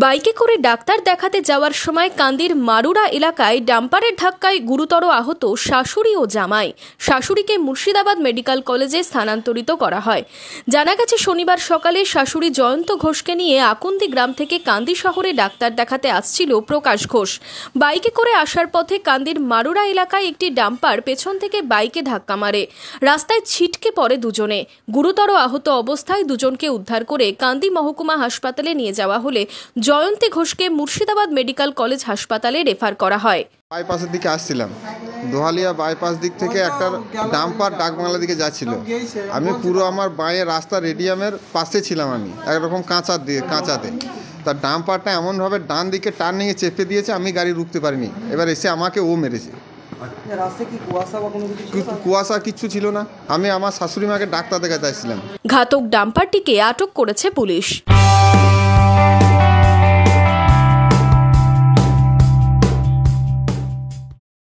বাইকে করে ডাক্তার দেখাতে যাওয়ার সময় কান্দির মারুড়া এলাকায় ডাম্পারের ধাক্কায় গুরুতর আহত শাশুড়ি ও জামাই। শাশুড়িকে মুর্শিদাবাদ মেডিকেল কলেজে স্থানান্তরিত করা হয়। জানা গেছে শনিবার সকালে শাশুড়ি জয়ন্ত ঘোষকে নিয়ে আকুন্দি গ্রাম থেকে কান্দি শহরে ডাক্তার দেখাতে আসছিল প্রকাশ ঘোষ। বাইকে করে আসার পথে কান্দির মারুড়া এলাকায় একটি ডাম্পার পেছন থেকে বাইকে ধাক্কা মারে। রাস্তায় ছিটকে পড়ে দুজনে। গুরুতর আহত অবস্থায় দুজনকে উদ্ধার করে কান্দি মহকুমা হাসপাতালে নিয়ে যাওয়া হলে জয়ন্তী ঘোষকে মুর্শিদাবাদ মেডিকেল কলেজ হাসপাতালে রেফার করা হয়। বাইপাসের দিকে আসছিলাম, দোহালিয়া বাইপাস দিক থেকে একটা ডাম্পার ডাকবাংলা দিকে যাচ্ছিল। আমি পুরো আমার বাঁয়ে রাস্তা রেডিয়ামের পাশে ছিলাম, আমি একরকম কাঁচাতে। তার ডাম্পারটা এমনভাবে ডান দিকে টার্নিংয়ে চেপে দিয়েছে, আমি গাড়ি রুখতে পারিনি। এবার এসে আমাকে ও মেরেছে। কুয়াশা কিচ্ছু ছিল না। আমি আমার শাশুড়ি মাকে ডাক্তার দেখাতে আসছিলাম। ঘাতক ডাম্পারটিকে আটক করেছে পুলিশ।